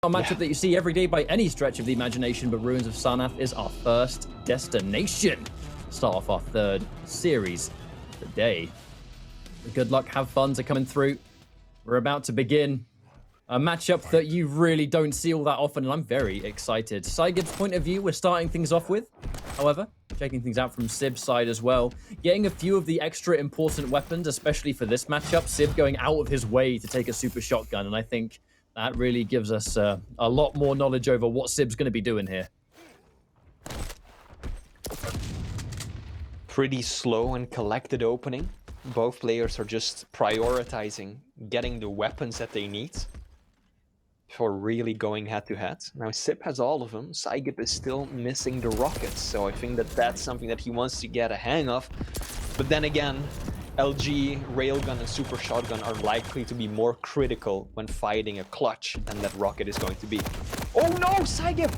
A matchup that you see every day by any stretch of the imagination, but Ruins of Sarnath is our first destination. Start off our third series of the day. Good luck, have fun to coming through. We're about to begin a matchup that you really don't see all that often, and I'm very excited. psygib's point of view, we're starting things off with. However, checking things out from Sib's side as well. Getting a few of the extra important weapons, especially for this matchup. Sib going out of his way to take a super shotgun, and I think that really gives us a lot more knowledge over what Sib's going to be doing here. Pretty slow and collected opening. Both players are just prioritizing getting the weapons that they need for really going head-to-head. Now Sib has all of them. psygib is still missing the rockets, so I think that that's something that he wants to get a hang of. But then again, LG, Railgun, and Super Shotgun are likely to be more critical when fighting a clutch than that rocket is going to be. Oh no, psygib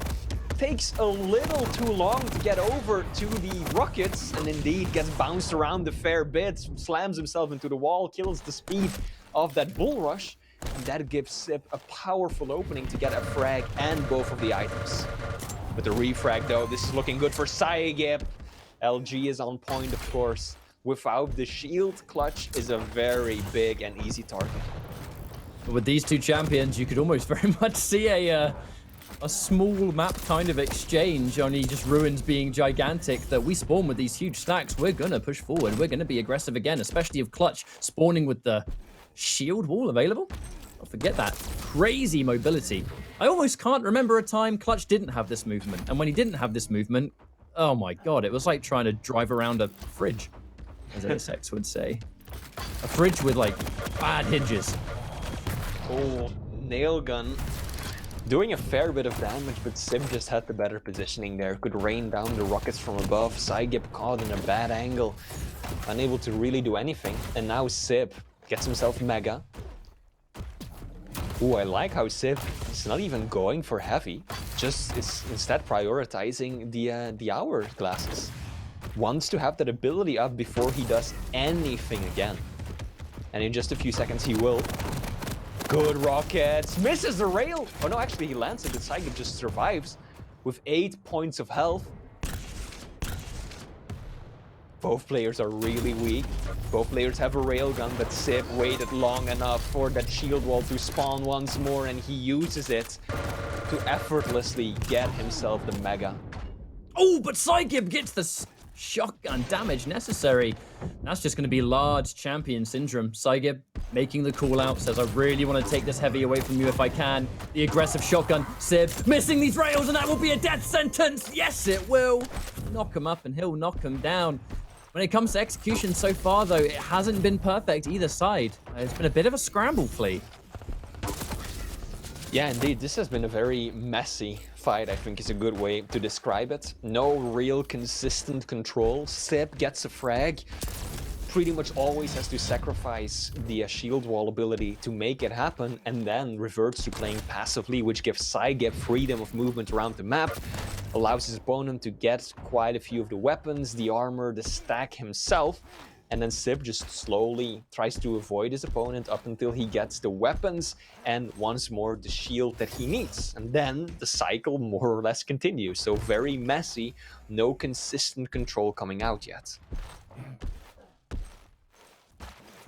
takes a little too long to get over to the rockets, and indeed gets bounced around a fair bit, slams himself into the wall, kills the speed of that bull rush, and that gives Sib a powerful opening to get a frag and both of the items. With the refrag though, this is looking good for psygib. LG is on point, of course. Without the shield, clutch is a very big and easy target. With these two champions, you could almost very much see a small map kind of exchange, only just Ruins being gigantic, that we spawn with these huge stacks. We're gonna push forward. We're gonna be aggressive again, especially if clutch spawning with the shield wall available. Don't forget that crazy mobility. I almost can't remember a time clutch didn't have this movement, and when he didn't have this movement, oh my god, it was like trying to drive around a fridge, as ASX would say. A fridge with like bad hinges. Oh, nail gun. Doing a fair bit of damage, but Sib just had the better positioning there. Could rain down the rockets from above. psygib caught in a bad angle, unable to really do anything. And now Sib gets himself mega. Ooh, I like how Sib is not even going for heavy, just is instead prioritizing the hourglasses. Wants to have that ability up before he does anything again. And in just a few seconds he will. Good rockets, misses the rail. Oh no, actually he lands it, but psygib just survives with 8 points of health. Both players are really weak. Both players have a railgun, but Sib waited long enough for that shield wall to spawn once more, and he uses it to effortlessly get himself the mega. Oh, but psygib gets the shotgun damage necessary. That's just going to be large champion syndrome. psygib making the call out, says I really want to take this heavy away from you if I can. The aggressive shotgun. Sib missing these rails, and that will be a death sentence. Yes, it will. Knock him up and he'll knock him down. When it comes to execution so far, though, it hasn't been perfect either side. It's been a bit of a scramble, Flea. Yeah, indeed. This has been a very messy fight, I think is a good way to describe it. No real consistent control. Sib gets a frag. Pretty much always has to sacrifice the shield wall ability to make it happen, and then reverts to playing passively, which gives psygib freedom of movement around the map, allows his opponent to get quite a few of the weapons, the armor, the stack himself, and then Sib just slowly tries to avoid his opponent up until he gets the weapons and once more the shield that he needs. And then the cycle more or less continues. So very messy, no consistent control coming out yet.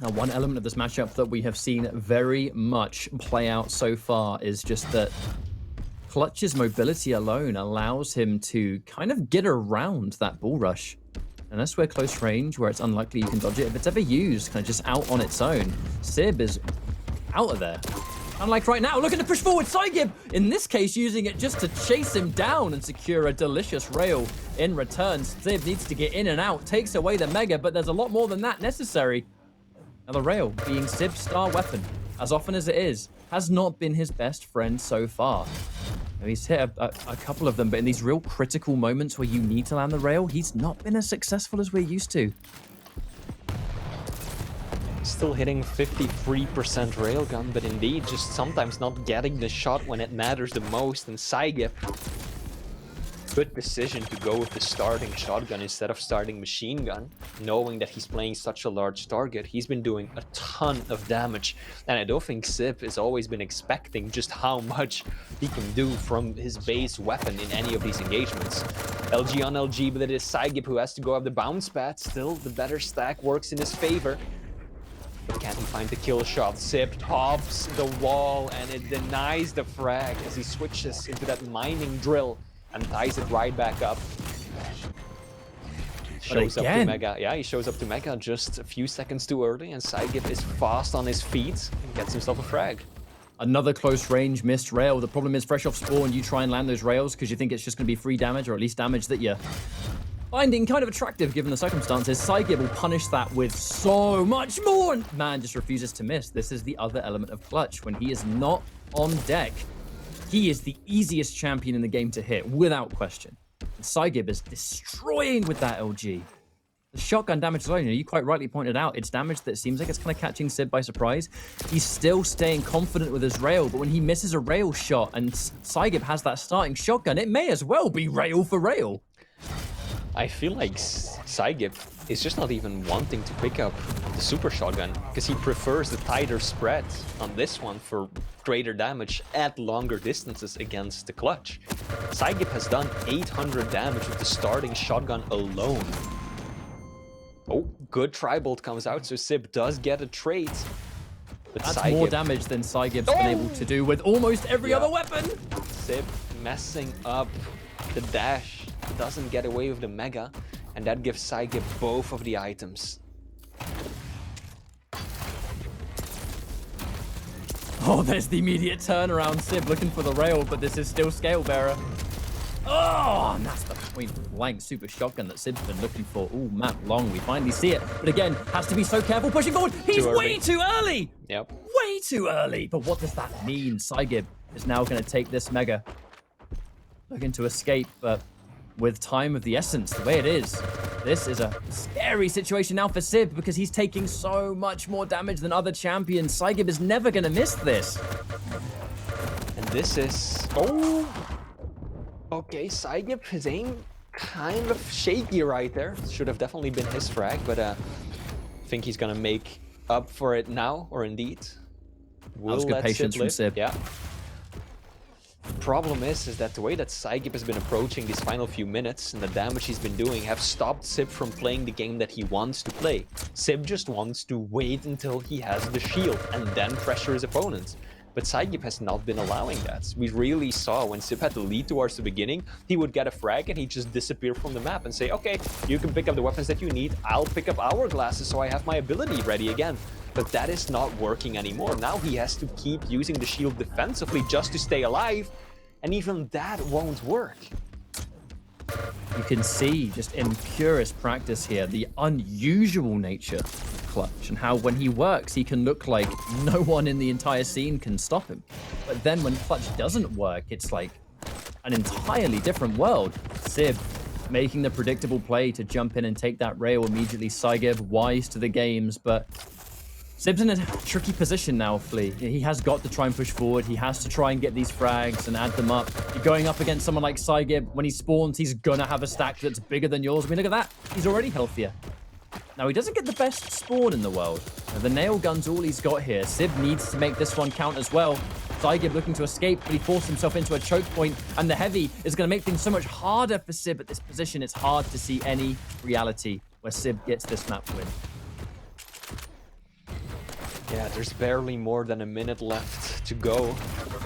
Now, one element of this matchup that we have seen very much play out so far is just that Clutch's mobility alone allows him to kind of get around that bull rush. Unless we're close range, where it's unlikely you can dodge it, if it's ever used kind of just out on its own, Sib is out of there. Unlike right now, looking to push forward, psygib, in this case, using it just to chase him down and secure a delicious rail in return. Sib needs to get in and out, takes away the mega, but there's a lot more than that necessary. Now the rail, being Sib's star weapon, as often as it is, has not been his best friend so far. He's hit a couple of them, but in these real critical moments where you need to land the rail, he's not been as successful as we're used to. Still hitting 53% railgun, but indeed just sometimes not getting the shot when it matters the most. And psygib Good decision to go with the starting shotgun instead of starting machine gun, knowing that he's playing such a large target. He's been doing a ton of damage, and I don't think Sib has always been expecting just how much he can do from his base weapon in any of these engagements. LG on LG, but it is psygib who has to go up the bounce pad. Still, the better stack works in his favor. But can he find the kill shot? Sib pops the wall, and it denies the frag as he switches into that mining drill and ties it right back up. Shows up to Mega. Yeah, he shows up to Mega just a few seconds too early, and psygib is fast on his feet and gets himself a frag. Another close range missed rail. The problem is fresh off spawn, you try and land those rails because you think it's just going to be free damage, or at least damage that you're finding kind of attractive given the circumstances. psygib will punish that with so much more. Man just refuses to miss. This is the other element of clutch. When he is not on deck, he is the easiest champion in the game to hit, without question. And psygib is destroying with that LG. The shotgun damage alone, you quite rightly pointed out, it's damage that seems like it's kind of catching Sib by surprise. He's still staying confident with his rail, but when he misses a rail shot and psygib has that starting shotgun, it may as well be rail for rail. I feel like psygib is just not even wanting to pick up the super shotgun because he prefers the tighter spread on this one for greater damage at longer distances against the clutch. psygib has done 800 damage with the starting shotgun alone. Oh, good Tribolt comes out, so Sib does get a trait. But that's more damage than psygib's been able to do with almost every other weapon. Sib messing up the dash. Doesn't get away with the Mega, and that gives psygib both of the items. Oh, there's the immediate turnaround. Sib looking for the rail, but this is still Scalebearer. Oh, and that's the point blank super shotgun that Sib's been looking for. Oh, map long, we finally see it. But again, has to be so careful pushing forward. He's way too early. Yep. Way too early. But what does that mean? psygib is now going to take this Mega. Looking to escape, but with time of the essence, the way it is, this is a scary situation now for Sib because he's taking so much more damage than other champions. psygib is never going to miss this. And this is... Oh! Okay, psygib, his aim kind of shaky right there. Should have definitely been his frag, but I think he's going to make up for it now, or indeed. That was good patience from Sib. Yeah. The problem is that the way that psygib has been approaching these final few minutes and the damage he's been doing have stopped Sib from playing the game that he wants to play. Sib just wants to wait until he has the shield and then pressure his opponents. But psygib has not been allowing that. We really saw when Sib had the lead towards the beginning, he would get a frag and he'd just disappear from the map and say, okay, you can pick up the weapons that you need, I'll pick up hourglasses so I have my ability ready again. But that is not working anymore. Now he has to keep using the shield defensively just to stay alive, and even that won't work. You can see, just in purest practice here, the unusual nature of Clutch and how when he works, he can look like no one in the entire scene can stop him. But then when Clutch doesn't work, it's like an entirely different world. Sib making the predictable play to jump in and take that rail immediately. psygib, wise to the games, but Sib's in a tricky position now, Flea. He has got to try and push forward. He has to try and get these frags and add them up. You're going up against someone like psygib. When he spawns, he's gonna have a stack that's bigger than yours. I mean, look at that. He's already healthier. Now, he doesn't get the best spawn in the world. Now, the nail gun's all he's got here. Sib needs to make this one count as well. psygib looking to escape, but he forced himself into a choke point, and the heavy is going to make things so much harder for Sib at this position. It's hard to see any reality where Sib gets this map win. Yeah, there's barely more than a minute left to go,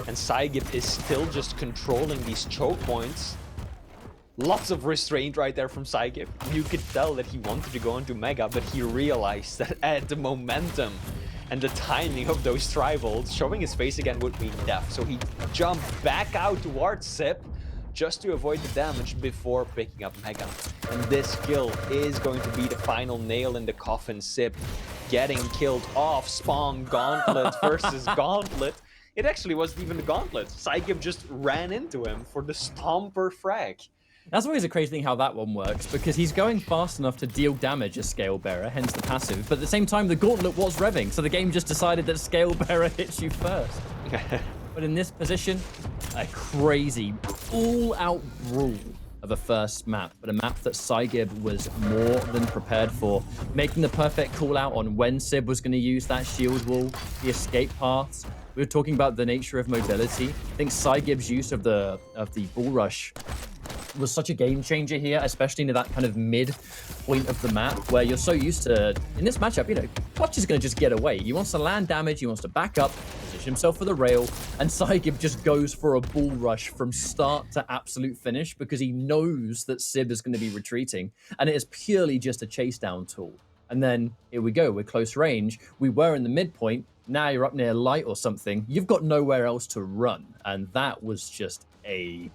and psygib is still just controlling these choke points. Lots of restraint right there from psygib. You could tell that he wanted to go into Mega, but he realized that the momentum and the timing of those Tribolts showing his face again would mean death. So he jumped back out towards Sib just to avoid the damage before picking up Mega. And this kill is going to be the final nail in the coffin. Sib getting killed off spawn gauntlet versus gauntlet. It actually wasn't even the gauntlet. psygib just ran into him for the stomper frag. That's always a crazy thing how that one works, because he's going fast enough to deal damage as Scalebearer, hence the passive, but at the same time the gauntlet was revving, so the game just decided that Scalebearer hits you first. But in this position, a crazy all-out rule of of a first map, but a map that psygib was more than prepared for, making the perfect call out on when Sib was going to use that shield wall, the escape paths. We were talking about the nature of mobility. I think psygib's use of the bull rush was such a game changer here, especially into that kind of mid point of the map where you're so used to, in this matchup, you know, Clutch is going to just get away. He wants to land damage, he wants to back up, position himself for the rail, and psygib just goes for a bull rush from start to absolute finish because he knows that Sib is going to be retreating, and it is purely just a chase down tool. And then here we go, we're close range. We were in the midpoint, now you're up near light or something. You've got nowhere else to run, and that was just a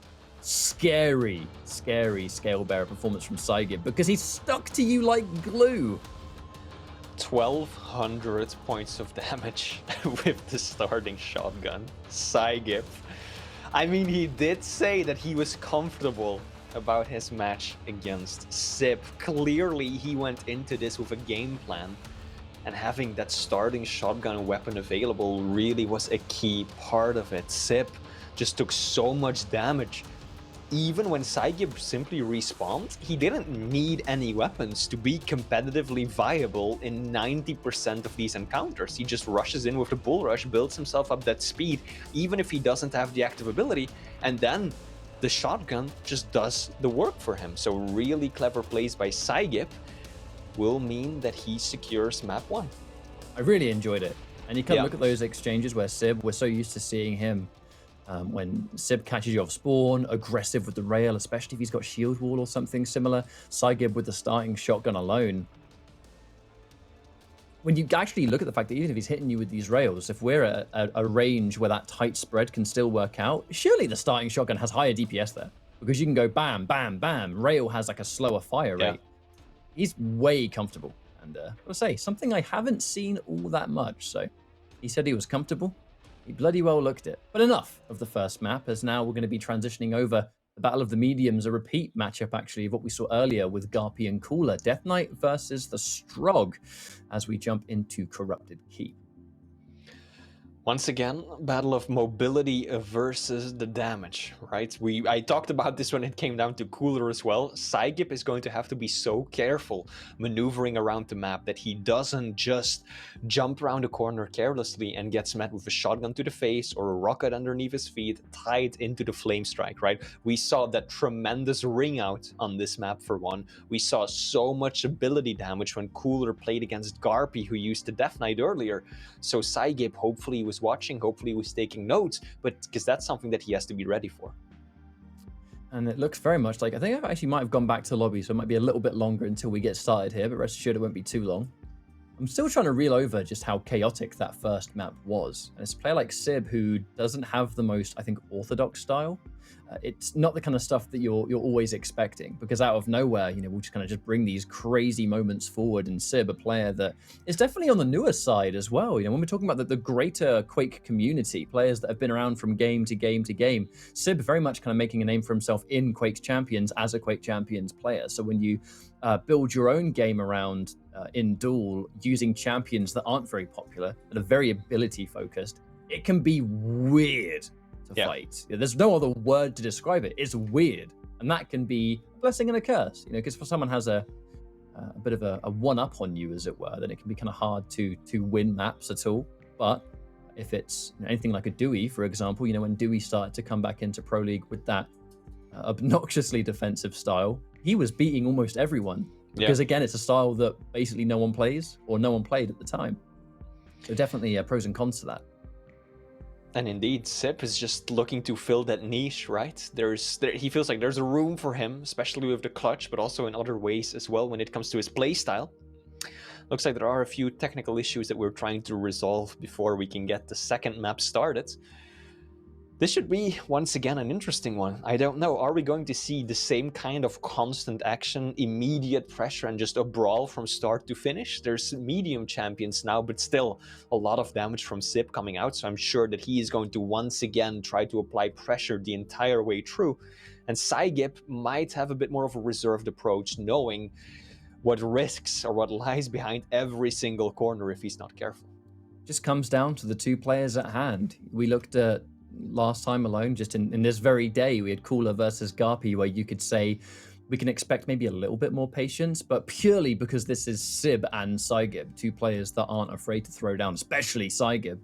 scary scale bearer performance from psygib because he stuck to you like glue. 1200 points of damage with the starting shotgun. psygib. I mean, he did say that he was comfortable about his match against Sib. Clearly, he went into this with a game plan, and having that starting shotgun weapon available really was a key part of it. Sib just took so much damage. Even when psygib simply respawned, he didn't need any weapons to be competitively viable in 90% of these encounters. He just rushes in with the bull rush, builds himself up that speed, even if he doesn't have the active ability, and then the shotgun just does the work for him. So really clever plays by psygib will mean that he secures map 1. I really enjoyed it. And you can look at those exchanges where Sib, we're so used to seeing him when Sib catches you off spawn, aggressive with the rail, especially if he's got shield wall or something similar. psygib with the starting shotgun alone. When you actually look at the fact that even if he's hitting you with these rails, if we're at a range where that tight spread can still work out, surely the starting shotgun has higher DPS there. Because you can go bam, bam, bam. Rail has like a slower fire rate. He's way comfortable. And I'll say, something I haven't seen all that much. So he said he was comfortable. He bloody well looked it. But enough of the first map, as now we're going to be transitioning over the Battle of the Mediums, a repeat matchup actually of what we saw earlier with Garpy and Cooler. Death Knight versus the Strog as we jump into Corrupted Keep. Once again, battle of mobility versus the damage, right? I talked about this when it came down to Cooler as well. psygib is going to have to be so careful maneuvering around the map that he doesn't just jump around a corner carelessly and gets met with a shotgun to the face or a rocket underneath his feet tied into the flame strike, right? We saw that tremendous ring out on this map for one. We saw so much ability damage when Cooler played against Garpy, who used the Death Knight earlier. So psygib hopefully was watching, hopefully was taking notes, but because that's something that he has to be ready for. And it looks very much like, I think I actually might have gone back to the lobby, so it might be a little bit longer until we get started here, but rest assured it won't be too long. I'm still trying to reel over just how chaotic that first map was. And it's a player like Sib who doesn't have the most, I think, orthodox style. It's not the kind of stuff that you're always expecting, because out of nowhere, you know, we'll just kind of just bring these crazy moments forward. And Sib, a player that is definitely on the newer side as well. You know, when we're talking about the greater Quake community, players that have been around from game to game to game, Sib very much kind of making a name for himself in Quake Champions as a Quake Champions player. So when you build your own game around in Duel using champions that aren't very popular, that are very ability focused, it can be weird to fight. There's no other word to describe it. It's weird, and that can be a blessing and a curse. You know, because if someone has a bit of a one-up on you, as it were, then it can be kind of hard to win maps at all. But if it's anything like a Dewey, for example, you know, when Dewey started to come back into Pro League with that obnoxiously defensive style, he was beating almost everyone. Because again, it's a style that basically no one plays, or no one played at the time. So definitely pros and cons to that. And indeed, Sib is just looking to fill that niche, right? He feels like there's a room for him, especially with the clutch, but also in other ways as well when it comes to his playstyle. Looks like there are a few technical issues that we're trying to resolve before we can get the second map started. This should be, once again, an interesting one. I don't know, are we going to see the same kind of constant action, immediate pressure, and just a brawl from start to finish? There's medium champions now, but still a lot of damage from Sib coming out, so I'm sure that he is going to once again try to apply pressure the entire way through. And psygib might have a bit more of a reserved approach, knowing what risks or what lies behind every single corner if he's not careful. Just comes down to the two players at hand. We looked at last time alone, just in this very day, we had Cooler versus Garpy, where you could say we can expect maybe a little bit more patience, but purely because this is Sib and psygib, two players that aren't afraid to throw down, especially psygib.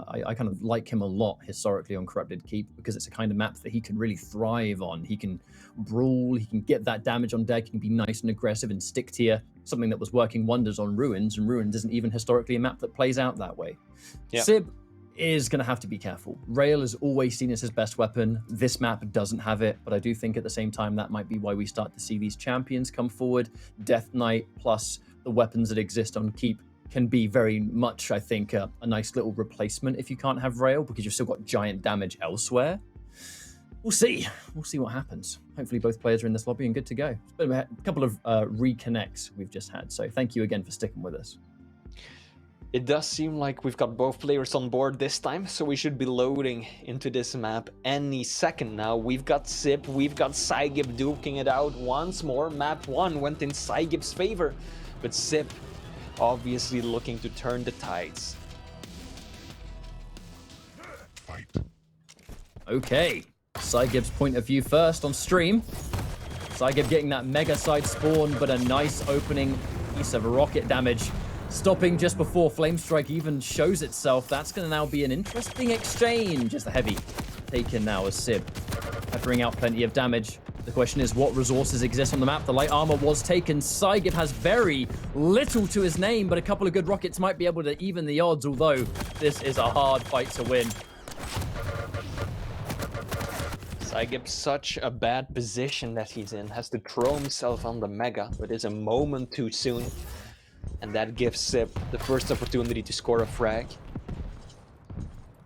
I kind of like him a lot historically on Corrupted Keep because it's a kind of map that he can really thrive on. He can brawl, he can get that damage on deck, he can be nice and aggressive and stick to you, something that was working wonders on Ruins, and Ruins isn't even historically a map that plays out that way. Yeah. Sib is going to have to be careful. Rail is always seen as his best weapon. This map doesn't have it, but I do think at the same time that might be why we start to see these champions come forward. Death Knight plus the weapons that exist on Keep can be very much, I think, a nice little replacement if you can't have Rail, because you've still got giant damage elsewhere. We'll see. We'll see what happens. Hopefully both players are in this lobby and good to go. It's been a couple of reconnects we've just had, so thank you again for sticking with us. It does seem like we've got both players on board this time, so we should be loading into this map any second now. We've got Sib, we've got psygib duking it out once more. Map 1 went in psygib's favor, but Sib obviously looking to turn the tides. Fight. Okay, psygib's point of view first on stream. psygib getting that mega side spawn, but a nice opening piece of rocket damage. Stopping just before Flamestrike even shows itself. That's going to now be an interesting exchange. Just a heavy taken now as Sib peppering out plenty of damage. The question is, what resources exist on the map? The light armor was taken. psygib has very little to his name, but a couple of good rockets might be able to even the odds, although this is a hard fight to win. psygib, such a bad position that he's in. Has to throw himself on the Mega, but is a moment too soon. And that gives Sib the first opportunity to score a frag.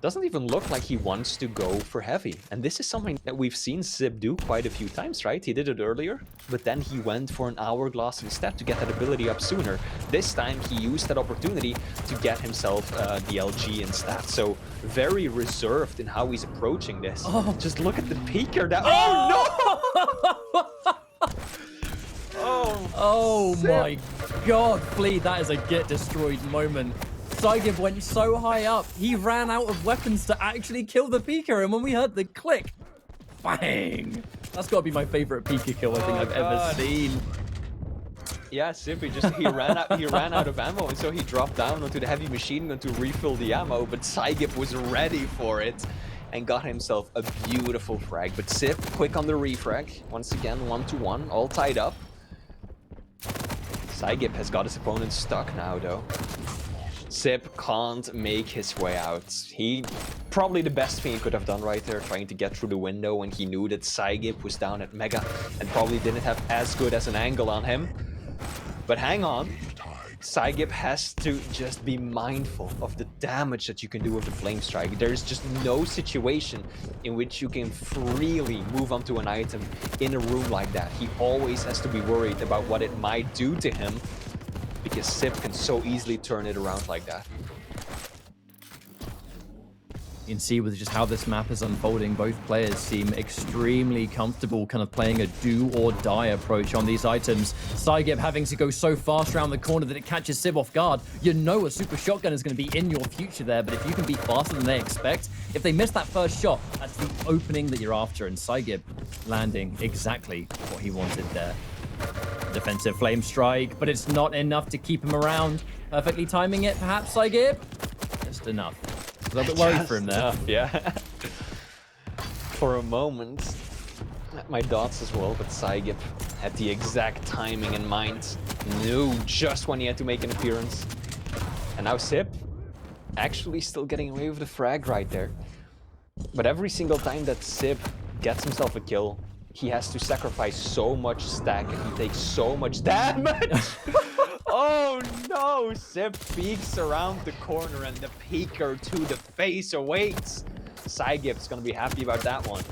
Doesn't even look like he wants to go for heavy. And this is something that we've seen Sib do quite a few times, right? He did it earlier, but then he went for an hourglass instead to get that ability up sooner. This time he used that opportunity to get himself the LG instead. So very reserved in how he's approaching this. Oh. Just look at the peeker that... Oh, no! Oh my god, Flea, that is a get destroyed moment. psygib went so high up, he ran out of weapons to actually kill the Peeker, and when we heard the click, bang! That's got to be my favorite Peeker kill I think I've ever seen. Yeah, Sib, he ran out of ammo, and so he dropped down onto the heavy machine gun to refill the ammo, but psygib was ready for it and got himself a beautiful frag. But Sib, quick on the refrag. Once again, 1-1, all tied up. psygib has got his opponent stuck now, though. Sib can't make his way out. He probably the best thing he could have done right there, trying to get through the window when he knew that psygib was down at Mega and probably didn't have as good as an angle on him. But hang on, psygib has to just be mindful of the damage that you can do with the Flame Strike. There's just no situation in which you can freely move onto an item in a room like that. He always has to be worried about what it might do to him, because Sib can so easily turn it around like that. You can see with just how this map is unfolding, both players seem extremely comfortable kind of playing a do or die approach on these items. psygib having to go so fast around the corner that it catches Sib off guard. You know a super shotgun is going to be in your future there, but if you can be faster than they expect, if they miss that first shot, that's the opening that you're after, and psygib landing exactly what he wanted there. Defensive Flame Strike, but it's not enough to keep him around. Perfectly timing it, perhaps, psygib? Just enough. A little bit worried for him there. Enough, yeah. For a moment, my dots as well, but psygib had the exact timing in mind. Knew just when he had to make an appearance. And now Sib, actually still getting away with the frag right there. But every single time that Sib gets himself a kill, he has to sacrifice so much stack and he takes so much damage. Oh no! Sib peeks around the corner and the peeker to the face awaits. psygib's gonna be happy about that one.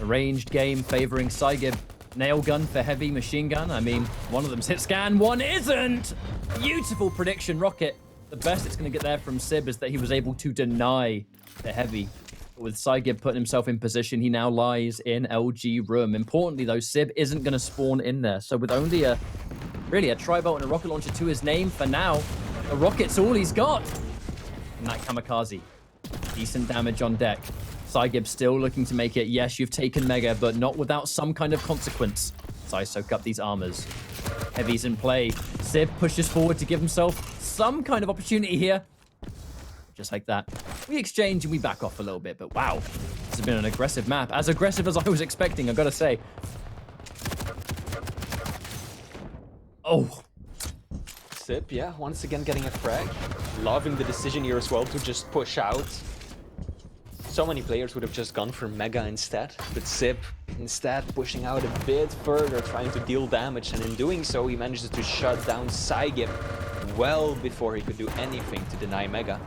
A ranged game favoring psygib. Nail gun for heavy, machine gun. I mean, one of them's hit scan, one isn't! Beautiful prediction, rocket. The best it's gonna get there from Sib is that he was able to deny the heavy. With psygib putting himself in position, he now lies in LG room. Importantly, though, Sib isn't going to spawn in there. So with only a tri-bolt and a rocket launcher to his name for now, a rocket's all he's got. And that kamikaze Decent damage on deck. psygib still looking to make it. Yes, you've taken Mega, but not without some kind of consequence. So I soak up these armors. Heavy's in play. Sib pushes forward to give himself some kind of opportunity here. Just like that. We exchange and we back off a little bit, but wow. This has been an aggressive map. As aggressive as I was expecting, I've got to say. Oh. Sib, yeah, once again getting a frag. Loving the decision here as well to just push out. So many players would have just gone for Mega instead, but Sib instead pushing out a bit further, trying to deal damage, and in doing so he manages to shut down psygib well before he could do anything to deny Mega.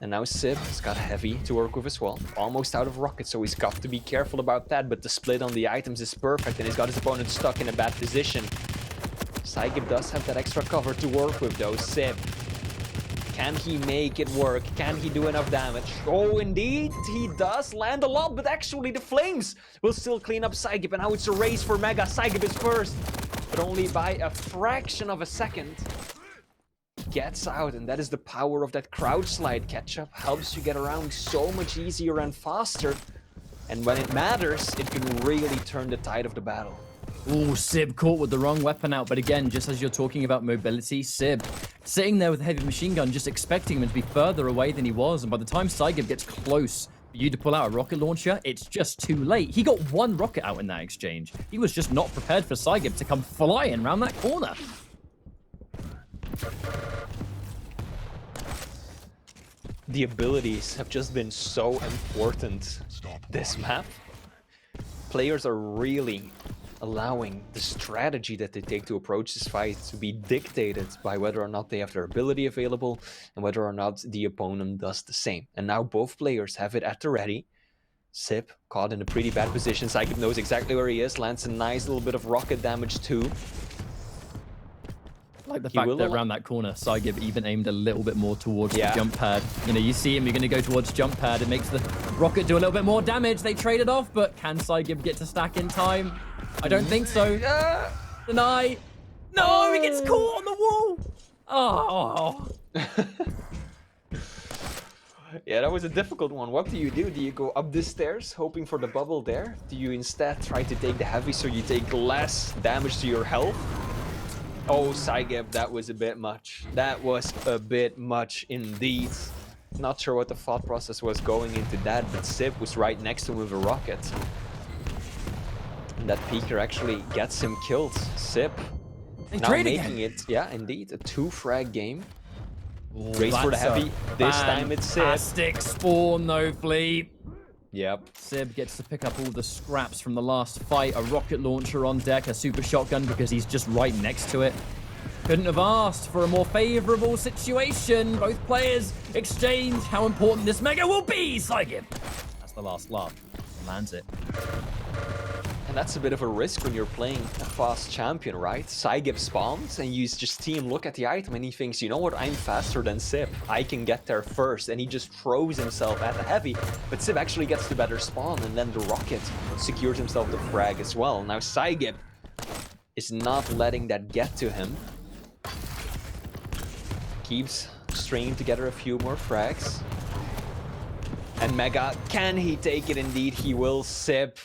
And now Sib has got Heavy to work with as well. Almost out of rockets, so he's got to be careful about that, but the split on the items is perfect, and he's got his opponent stuck in a bad position. psygib does have that extra cover to work with though. Sib, can he make it work? Can he do enough damage? Oh, indeed, he does land a lot, but actually the flames will still clean up psygib, and now it's a race for Mega. psygib is first, but only by a fraction of a second. Gets out, and that is the power of that crouch slide catch-up. Helps you get around so much easier and faster, and when it matters, it can really turn the tide of the battle. Ooh, Sib caught with the wrong weapon out, but again, just as you're talking about mobility, Sib sitting there with a heavy machine gun, just expecting him to be further away than he was, and by the time psygib gets close for you to pull out a rocket launcher, it's just too late. He got one rocket out in that exchange. He was just not prepared for psygib to come flying around that corner. The abilities have just been so important this map. Players are really allowing the strategy that they take to approach this fight to be dictated by whether or not they have their ability available and whether or not the opponent does the same. And now both players have it at the ready. Sib caught in a pretty bad position. psygib knows exactly where he is, lands a nice little bit of rocket damage too. I like the fact that around that corner, psygib even aimed a little bit more towards the jump pad. You know, you see him, you're going to go towards jump pad. It makes the rocket do a little bit more damage. They trade it off, but can psygib get to stack in time? I don't think so. Deny. No, he gets caught on the wall. Oh. Yeah, that was a difficult one. What do? Do you go up the stairs hoping for the bubble there? Do you instead try to take the heavy so you take less damage to your health? Oh, psygib, that was a bit much. That was a bit much indeed. Not sure what the thought process was going into that, but Sib was right next to him with a rocket. And that peeker actually gets him killed. Sib now making it, yeah, indeed, a 2-frag game. Ooh, race for the heavy. This time it's Sib. Fantastic spawn though, Flea. Yep. Sib gets to pick up all the scraps from the last fight. A rocket launcher on deck, a super shotgun because he's just right next to it. Couldn't have asked for a more favorable situation. Both players exchange how important this Mega will be, psygib. That's the last laugh. Lands it. And that's a bit of a risk when you're playing a fast champion, right? psygib spawns and you just see him look at the item and he thinks, you know what, I'm faster than Sib. I can get there first, and he just throws himself at the heavy. But Sib actually gets the better spawn, and then the rocket secures himself the frag as well. Now psygib is not letting that get to him. Keeps stringing together a few more frags. And Mega, can he take it? Indeed, he will. Sib.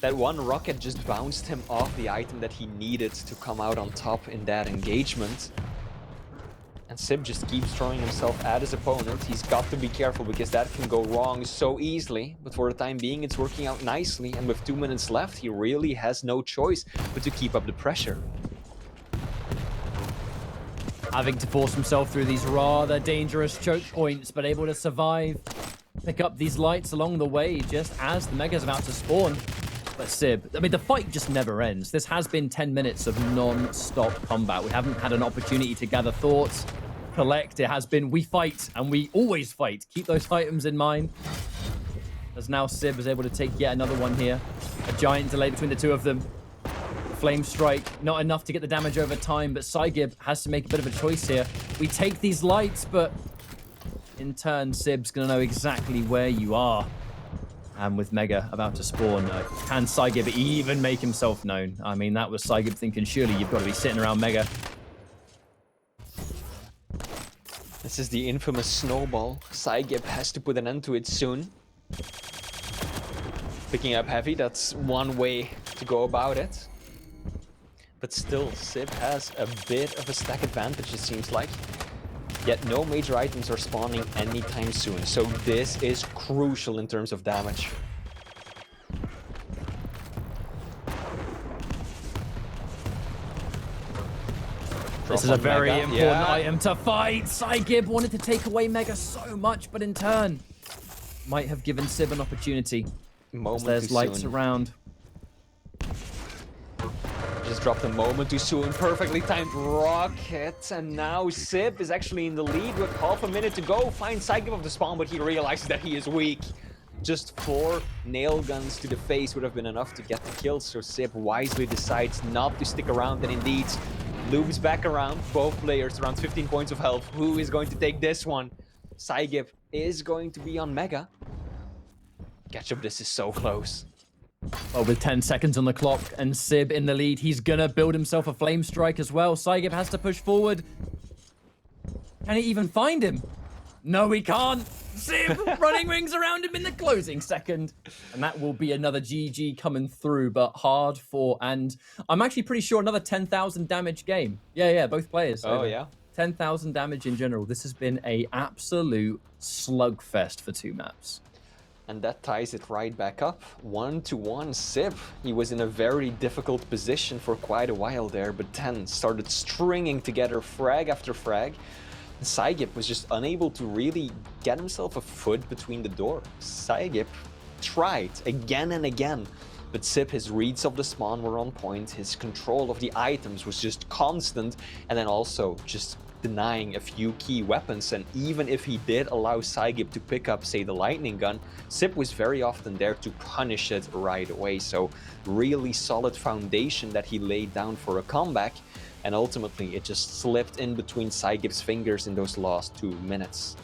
That one rocket just bounced him off the item that he needed to come out on top in that engagement. And Sib just keeps throwing himself at his opponent. He's got to be careful because that can go wrong so easily. But for the time being, it's working out nicely. And with 2 minutes left, he really has no choice but to keep up the pressure. Having to force himself through these rather dangerous choke points, but able to survive. Pick up these lights along the way just as the Mega's about to spawn. But Sib, I mean, the fight just never ends. This has been 10 minutes of non-stop combat. We haven't had an opportunity to gather thoughts, collect. It has been, we fight, and we always fight. Keep those items in mind. As now Sib is able to take yet another one here. A giant delay between the two of them. Flame strike, not enough to get the damage over time, but psygib has to make a bit of a choice here. We take these lights, but in turn, Sib's going to know exactly where you are. And with Mega about to spawn, can psygib even make himself known? I mean, that was psygib thinking, surely you've got to be sitting around Mega. This is the infamous snowball. psygib has to put an end to it soon. Picking up heavy, that's one way to go about it. But still, Sib has a bit of a stack advantage, it seems like. Yet no major items are spawning anytime soon, so this is crucial in terms of damage. This is a very important item to fight. psygib wanted to take away Mega so much, but in turn, might have given Sib an opportunity. There's lights around. Just dropped a moment too soon. Perfectly timed rocket. And now Sib is actually in the lead with half a minute to go. Finds psygib of the spawn, but he realizes that he is weak. Just 4 nail guns to the face would have been enough to get the kill. So Sib wisely decides not to stick around and indeed loops back around. Both players around 15 points of health. Who is going to take this one? psygib is going to be on Mega. Ketchup, this is so close. Well, with 10 seconds on the clock and Sib in the lead, he's gonna build himself a flame strike as well. psygib has to push forward. Can he even find him? No, he can't. Sib running rings around him in the closing second. And that will be another GG coming through, but hard for, and I'm actually pretty sure another 10,000 damage game. Yeah, both players. Oh, yeah. 10,000 damage in general. This has been a absolute slugfest for 2 maps. And that ties it right back up. 1-1 Sib. He was in a very difficult position for quite a while there, but then started stringing together frag after frag. And psygib was just unable to really get himself a foot between the door. psygib tried again and again, but Sib, his reads of the spawn were on point, his control of the items was just constant, and then also just denying a few key weapons. And even if he did allow psygib to pick up, say, the lightning gun, Sib was very often there to punish it right away. So really solid foundation that he laid down for a comeback, and ultimately it just slipped in between psygib's fingers in those last 2 minutes.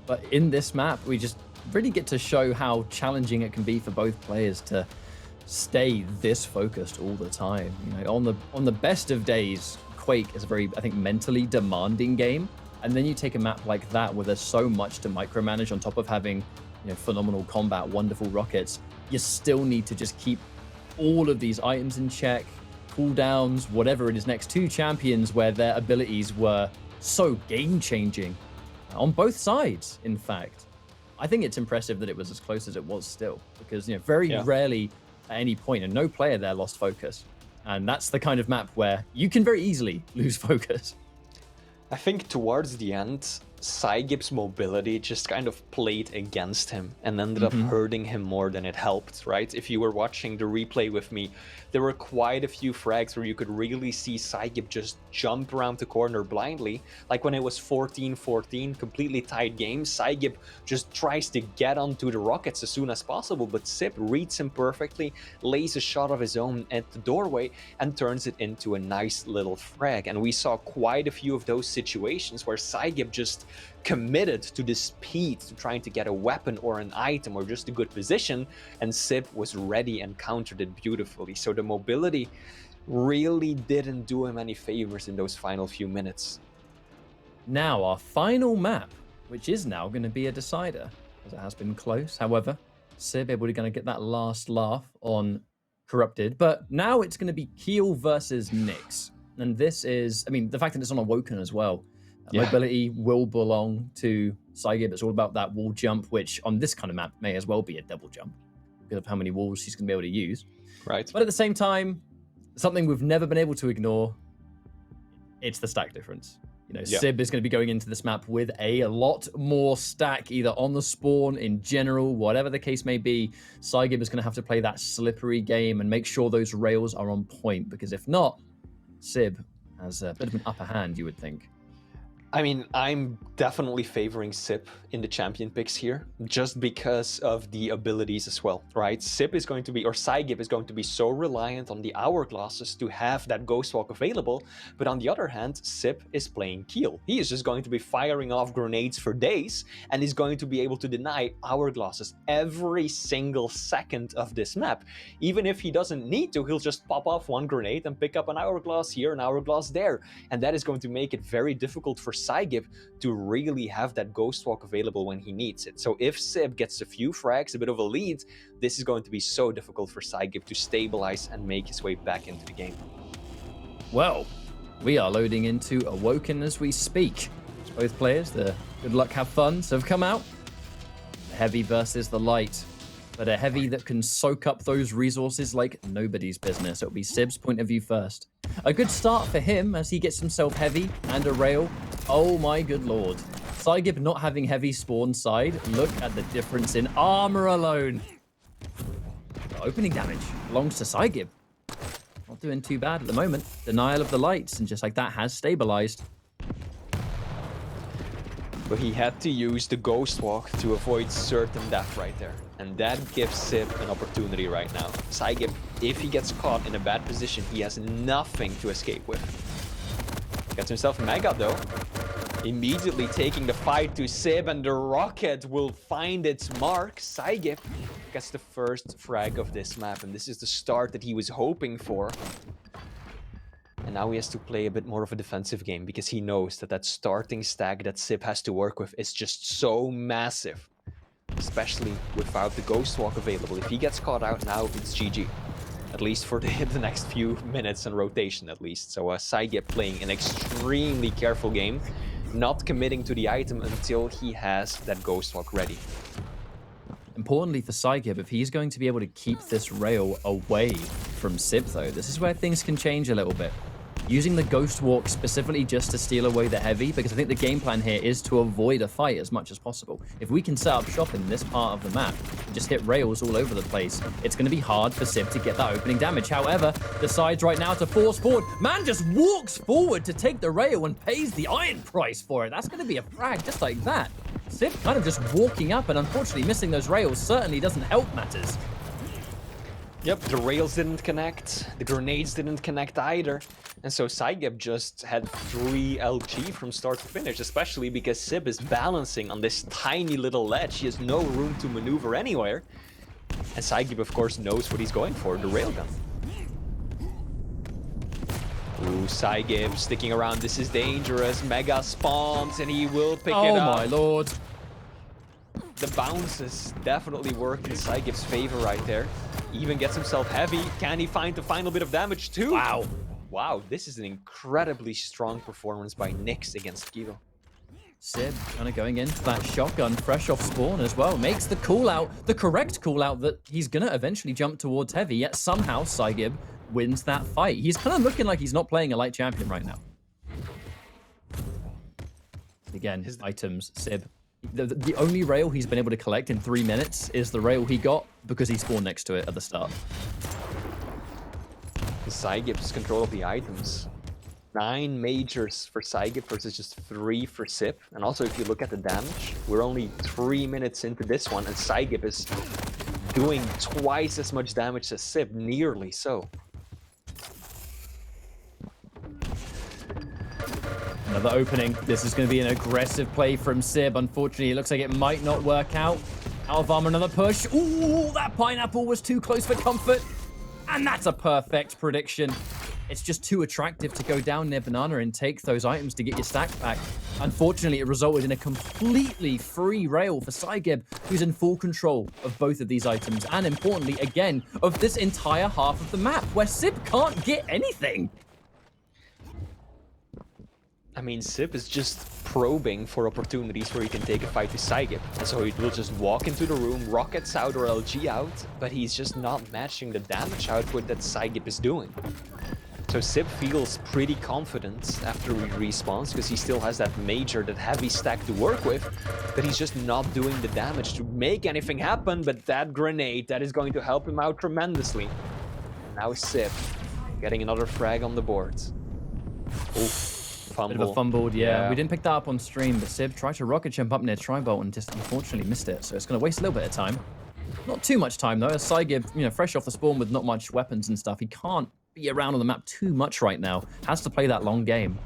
But in this map, we just really get to show how challenging it can be for both players to stay this focused all the time. You know, on the best of days, Quake is a very, I think, mentally demanding game. And then you take a map like that where there's so much to micromanage on top of having, you know, phenomenal combat, wonderful rockets. You still need to just keep all of these items in check, cooldowns, whatever it is next. 2 champions where their abilities were so game-changing on both sides, in fact. I think it's impressive that it was as close as it was still, because, you know, very rarely at any point, and no player there lost focus. And that's the kind of map where you can very easily lose focus. I think towards the end, psygib's mobility just kind of played against him and ended up hurting him more than it helped, right? If you were watching the replay with me, there were quite a few frags where you could really see psygib just jump around the corner blindly. Like when it was 14-14, completely tied game, psygib just tries to get onto the rockets as soon as possible, but Sib reads him perfectly, lays a shot of his own at the doorway, and turns it into a nice little frag. And we saw quite a few of those situations where psygib just committed to the speed, to trying to get a weapon or an item or just a good position, and Sib was ready and countered it beautifully. So the mobility really didn't do him any favors in those final few minutes. Now our final map, which is now going to be a decider, as it has been close. However, Sib able to kind of get that last laugh on Corrupted, but now it's going to be Keel versus Nyx. And this is, I mean, the fact that it's on Awoken as well. Mobility will belong to psygib. It's all about that wall jump, which on this kind of map may as well be a double jump because of how many walls she's going to be able to use. Right. But at the same time, something we've never been able to ignore, it's the stack difference. You know, Sib is going to be going into this map with a lot more stack, either on the spawn, in general, whatever the case may be. psygib is going to have to play that slippery game and make sure those rails are on point, because if not, Sib has a bit of an upper hand, you would think. I mean, I'm definitely favoring Sib in the champion picks here, just because of the abilities as well, right? Sib is going to be, or psygib is going to be so reliant on the hourglasses to have that ghost walk available, but on the other hand, Sib is playing Keel. He is just going to be firing off grenades for days, and is going to be able to deny hourglasses every single second of this map. Even if he doesn't need to, he'll just pop off one grenade and pick up an hourglass here, an hourglass there, and that is going to make it very difficult for psygib to really have that Ghost Walk available when he needs it. So if Sib gets a few frags, a bit of a lead, this is going to be so difficult for psygib to stabilize and make his way back into the game. Well, we are loading into Awoken as we speak. Both players, the good luck, have fun, so have come out. The heavy versus the light, but a heavy that can soak up those resources like nobody's business. It'll be Sib's point of view first. A good start for him as he gets himself heavy and a rail. Oh my good lord. psygib not having heavy spawn side. Look at the difference in armor alone. The opening damage belongs to psygib. Not doing too bad at the moment. Denial of the lights, and just like that has stabilized. But he had to use the Ghost Walk to avoid certain death right there. And that gives Sib an opportunity right now. psygib, if he gets caught in a bad position, he has nothing to escape with. Gets himself Mega though. Immediately taking the fight to Sib, and the rocket will find its mark. psygib gets the first frag of this map, and this is the start that he was hoping for. And now he has to play a bit more of a defensive game because he knows that that starting stack that Sib has to work with is just so massive. Especially without the Ghost Walk available. If he gets caught out now, it's GG. At least for the next few minutes and rotation at least. So psygib playing an extremely careful game. Not committing to the item until he has that Ghost Walk ready. Importantly for psygib, if he's going to be able to keep this rail away from Sib though, this is where things can change a little bit. Using the Ghost Walk specifically just to steal away the heavy, because I think the game plan here is to avoid a fight as much as possible. If we can set up shop in this part of the map and just hit rails all over the place, it's going to be hard for Sib to get that opening damage. However, decides right now to force forward. Man just walks forward to take the rail and pays the iron price for it. That's going to be a frag just like that. Sib kind of just walking up, and unfortunately missing those rails certainly doesn't help matters. Yep, the rails didn't connect, the grenades didn't connect either. And so psygib just had 3 LG from start to finish, especially because Sib is balancing on this tiny little ledge. He has no room to maneuver anywhere. And psygib, of course, knows what he's going for, the railgun. Ooh, psygib sticking around. This is dangerous. Mega spawns, and he will pick it up. Oh my lord. The bounces definitely work in psygib's favor right there. Even gets himself heavy. Can he find the final bit of damage too? Wow. Wow, this is an incredibly strong performance by Nyx against Kivo. Sib kind of going in for that shotgun fresh off spawn as well. Makes the call out, the correct call out that he's going to eventually jump towards heavy, yet somehow psygib wins that fight. He's kind of looking like he's not playing a light champion right now. Again, his items, Sib. The only rail he's been able to collect in 3 minutes is the rail he got because he spawned next to it at the start. psygib's control of the items. 9 majors for psygib versus just 3 for Sib. And also, if you look at the damage, we're only 3 minutes into this one, and psygib is doing twice as much damage as Sib, nearly so. Another opening. This is going to be an aggressive play from Sib. Unfortunately, it looks like it might not work out. Out of armor, another push. Ooh, that pineapple was too close for comfort. And that's a perfect prediction. It's just too attractive to go down near banana and take those items to get your stack back. Unfortunately, it resulted in a completely free rail for psygib, who's in full control of both of these items. And importantly, again, of this entire half of the map, where Sib can't get anything. I mean, Sib is just probing for opportunities where he can take a fight to psygib. And so he will just walk into the room, rockets out or LG out, but he's just not matching the damage output that psygib is doing. So Sib feels pretty confident after he respawns, because he still has that major, that heavy stack to work with, but he's just not doing the damage to make anything happen. But that grenade, that is going to help him out tremendously. Now Sib getting another frag on the board. Oof. Fumble. Bit of a fumbled, yeah. We didn't pick that up on stream, but Sib tried to rocket jump up near Tribolt and just unfortunately missed it. So it's going to waste a little bit of time. Not too much time though. As psygib, you know, fresh off the spawn with not much weapons and stuff, he can't be around on the map too much right now. Has to play that long game.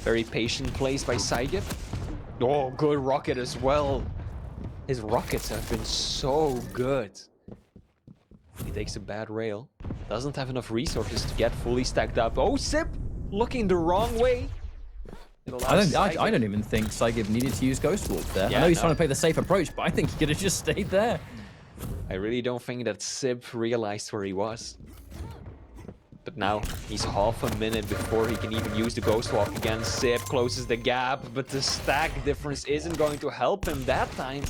Very patient plays by psygib. Oh, good rocket as well. His rockets have been so good. He takes a bad rail. doesn't have enough resources to get fully stacked up. Oh, Sip looking the wrong way. I don't even think psygib needed to use Ghost Walk there. Yeah, I know he's trying to play the safe approach, but I think he could have just stayed there. I really don't think that Sip realized where he was. But now he's half a minute before he can even use the Ghost Walk again. Sip closes the gap, but the stack difference isn't going to help him that time.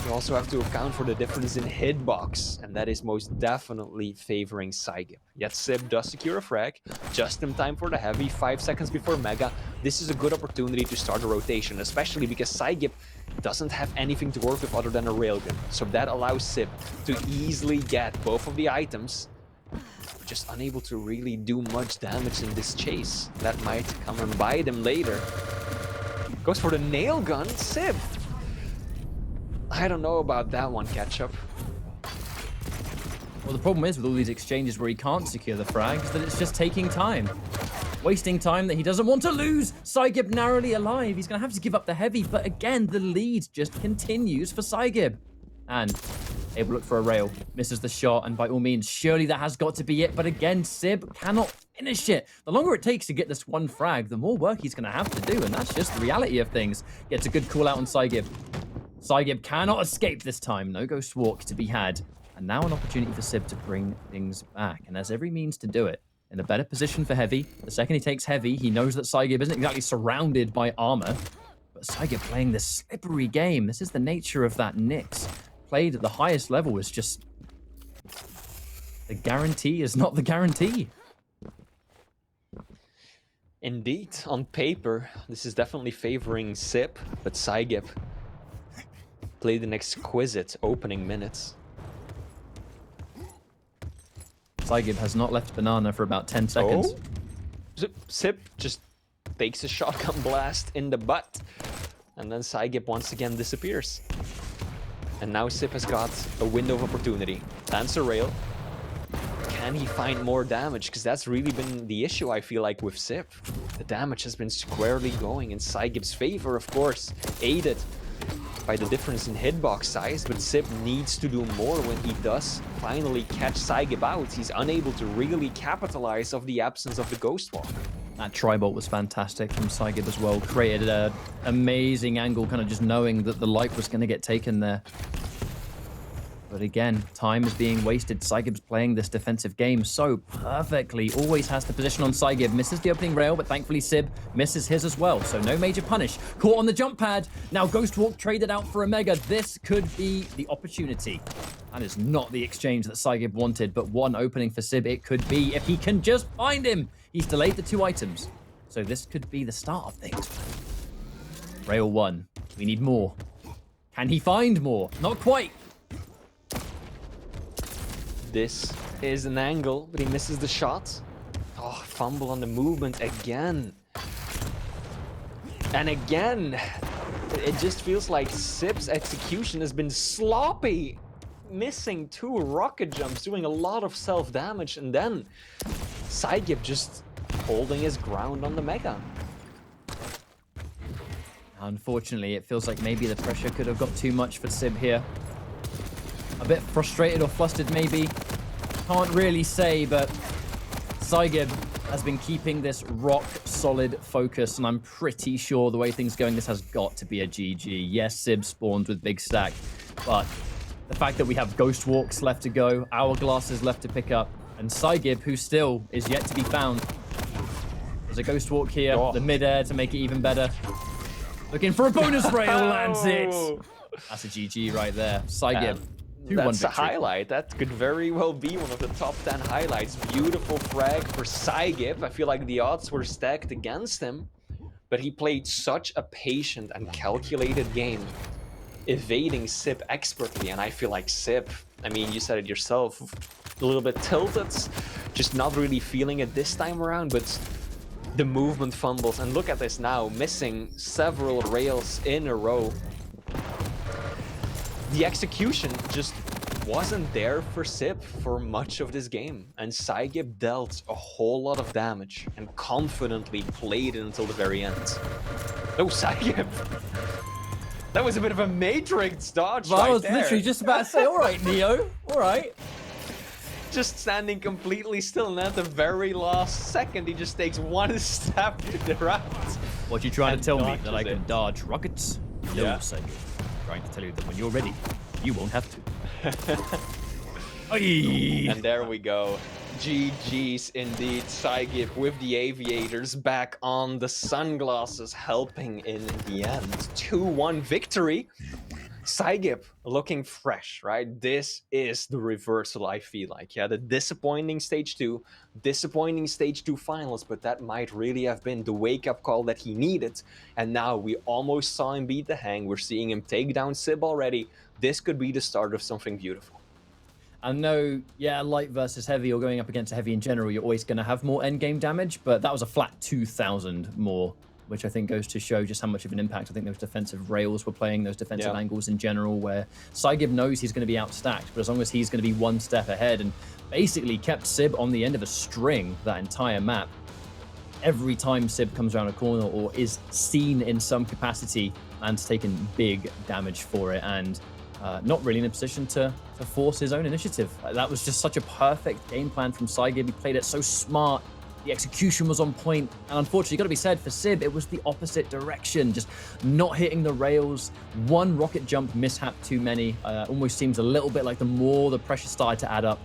You also have to account for the difference in hitbox, and that is most definitely favoring psygib. Yet Sip does secure a frag, just in time for the heavy, 5 seconds before Mega. This is a good opportunity to start a rotation, especially because psygib doesn't have anything to work with other than a railgun. So that allows Sip to easily get both of the items, just unable to really do much damage in this chase. That might come and bite him later. Goes for the nail gun, Sip. I don't know about that one, Ketchup. Well, the problem is with all these exchanges where he can't secure the frag is that it's just taking time. Wasting time that he doesn't want to lose. psygib narrowly alive. He's going to have to give up the heavy, but again, the lead just continues for psygib. And able to look for a rail, misses the shot, and by all means, surely that has got to be it. But again, Sib cannot finish it. The longer it takes to get this one frag, the more work he's going to have to do, and that's just the reality of things. Gets a good call out on psygib. psygib cannot escape this time. No Ghost Walk to be had. And now an opportunity for Sib to bring things back, and has every means to do it. In a better position for heavy. The second he takes heavy, he knows that psygib isn't exactly surrounded by armor. But psygib playing this slippery game. This is the nature of that Nyx. Played at the highest level is just... the guarantee is not the guarantee. Indeed, on paper, this is definitely favoring Sip, but psygib played an exquisite opening minutes. psygib has not left banana for about 10 seconds. Oh? Sip just takes a shotgun blast in the butt, and then psygib once again disappears. And now Sip has got a window of opportunity. Lands a rail. Can he find more damage? Because that's really been the issue, I feel like, with Sip. The damage has been squarely going in psygib's favor, of course, aided by the difference in hitbox size, but Sip needs to do more when he does finally catch psygib out. He's unable to really capitalize off the absence of the Ghost Walk. That tri-bolt was fantastic from psygib as well. Created an amazing angle, kind of just knowing that the light was going to get taken there. But again, time is being wasted. psygib's playing this defensive game so perfectly. Always has the position on psygib. Misses the opening rail, but thankfully Sib misses his as well. So no major punish. Caught on the jump pad. Now Ghost Walk traded out for a Mega. This could be the opportunity. That is not the exchange that psygib wanted, but one opening for Sib it could be if he can just find him. He's delayed the 2 items. So this could be the start of things. Rail 1. We need more. Can he find more? Not quite. This is an angle, but he misses the shot. Oh, fumble on the movement again. And again, it just feels like Sip's execution has been sloppy. Missing 2 rocket jumps, doing a lot of self-damage, and then psygib just holding his ground on the Mega. Unfortunately, it feels like maybe the pressure could have got too much for Sib here. A bit frustrated or flustered, maybe. Can't really say, but psygib has been keeping this rock-solid focus, and I'm pretty sure the way things are going, this has got to be a GG. Yes, Sib spawned with big stack, but the fact that we have Ghost Walks left to go, Hourglasses left to pick up, and psygib, who still is yet to be found. There's a Ghost Walk here, the mid-air to make it even better. Looking for a bonus rail, lands it! That's a GG right there. psygib. That's a highlight. That could very well be one of the top 10 highlights. Beautiful frag for psygib. I feel like the odds were stacked against him, but he played such a patient and calculated game, evading Sip expertly. And I feel like Sip, I mean, you said it yourself, a little bit tilted, just not really feeling it this time around, but the movement fumbles. And look at this now, missing several rails in a row. The execution just wasn't there for Sip for much of this game, and psygib dealt a whole lot of damage and confidently played it until the very end. Oh, psygib! That was a bit of a Matrix dodge right there. I was literally just about to say, all right, Neo, all right. just standing completely still, and at the very last second, he just takes one step to the right. What you trying to tell me? dodges That I can it. dodge rockets? No, Yeah. psygib. Trying to tell you that when you're ready, you won't have to. Aye. And there we go. GG's indeed. psygib with the aviators back on, the sunglasses helping in the end. 2-1 victory. psygib looking fresh, right? This is the reversal, I feel like. Yeah, the disappointing stage 2 finals, but that might really have been the wake-up call that he needed. And now we almost saw him beat the Hang. We're seeing him take down Sib already. This could be the start of something beautiful. I know, yeah, light versus heavy or going up against a heavy in general, you're always going to have more endgame damage, but that was a flat 2,000 more, which I think goes to show just how much of an impact I think those defensive rails were playing, those defensive angles in general, where psygib knows he's going to be outstacked, but as long as he's going to be one step ahead and basically kept Sib on the end of a string that entire map, every time Sib comes around a corner or is seen in some capacity, man's taken big damage for it, and not really in a position to force his own initiative. That was just such a perfect game plan from psygib. He played it so smart. The execution was on point, and unfortunately, got to be said, for Sib, it was the opposite direction, just not hitting the rails. One rocket jump mishap too many. Almost seems a little bit like the more the pressure started to add up,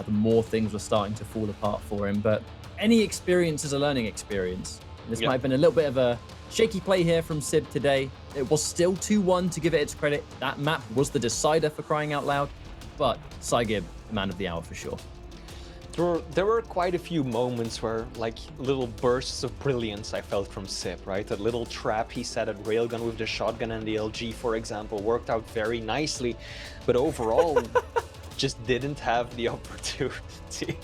the more things were starting to fall apart for him. But any experience is a learning experience. This might have been a little bit of a shaky play here from Sib today. It was still 2-1 to give it its credit. That map was the decider, for crying out loud, but psygib, the man of the hour for sure. There were quite a few moments where, like, little bursts of brilliance I felt from Sib, right? That little trap he set at Railgun with the shotgun and the LG, for example, worked out very nicely, but overall, just didn't have the opportunity.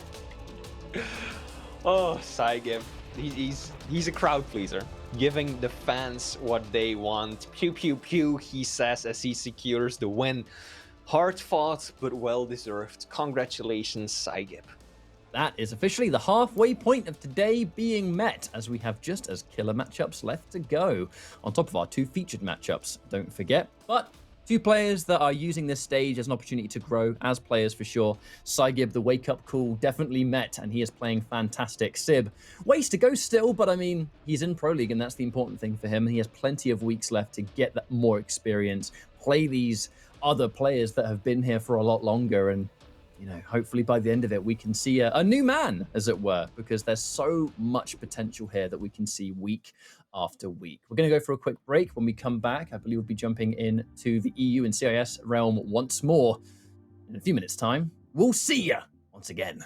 Oh, psygib. He's a crowd pleaser, giving the fans what they want. Pew, pew, pew, he says as he secures the win. Hard fought, but well deserved. Congratulations, psygib. That is officially the halfway point of today being met, as we have just as killer matchups left to go, on top of our 2 featured matchups, don't forget. But 2 players that are using this stage as an opportunity to grow as players for sure. psygib, the wake-up call, definitely met, and he is playing fantastic. Sib, ways to go still, but I mean, he's in Pro League, and that's the important thing for him. He has plenty of weeks left to get that more experience, play these other players that have been here for a lot longer, and you know, hopefully by the end of it, we can see a new man, as it were, because there's so much potential here that we can see week after week. We're going to go for a quick break. When we come back, I believe we'll be jumping into the EU and CIS realm once more. In a few minutes' time, we'll see ya once again.